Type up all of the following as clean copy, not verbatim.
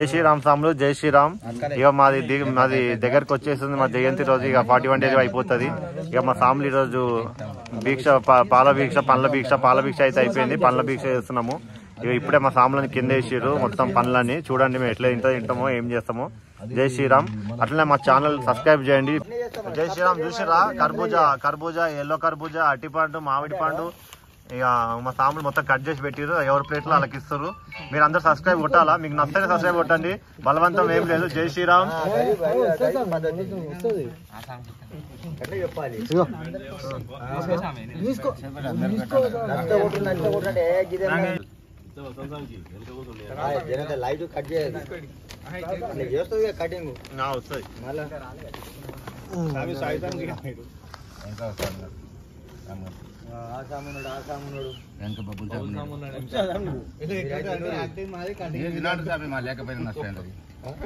జై శ్రీరామ్ సాములు, జై శ్రీరామ్. ఇక మాది దగ్గరకు వచ్చేస్తుంది మా జయంతి రోజు. ఇక 41 days అయిపోతుంది. ఇక మా ఫ్యామిలీ రోజు భిక్ష, పాల భిక్ష, పండ్ల భిక్ష. పాల భిక్ష అయితే అయిపోయింది, పండ్ల భిక్ష చేస్తున్నాము. ఇక ఇప్పుడే మా సాములని కింద వేసిర్రు మొత్తం పండ్లని. చూడండి మేము ఎట్లా తింటామో ఏం చేస్తామో. జై శ్రీరామ్. అట్లనే మా ఛానల్ సబ్స్క్రైబ్ చేయండి. జై శ్రీరామ్. చూసిరా కర్బూజా, ఎల్లో కర్బూజా, అరటిపండు, మామిడి పండు. ఇక మా సాములు మొత్తం కట్ చేసి పెట్టిరు. ఎవరి ప్లేట్లో వాళ్ళకి ఇస్తారు. మీరు అందరు సబ్స్క్రైబ్ కొట్టాలా. మీకు నచ్చితే సబ్స్క్రైబ్ కొట్టండి, బలవంతం ఏం లేదు. జై శ్రీరామ్. లైట్ కట్ చేయాలి, కటింగ్ వస్తుంది.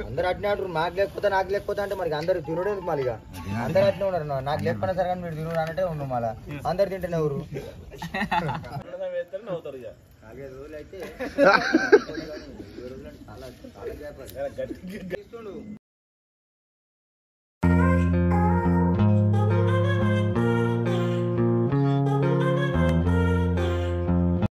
అందరు అట్నే అంటారు. నాకు లేకపోతే అంటే మరి అందరు తినడే మళ్ళీ. అందరు అట్నే ఉన్నారు. నాకు లేకపోయినా సరే కానీ మీరు తినడు అంటే ఉండు. మళ్ళీ అందరు తింటేనే ఎవరు అయితే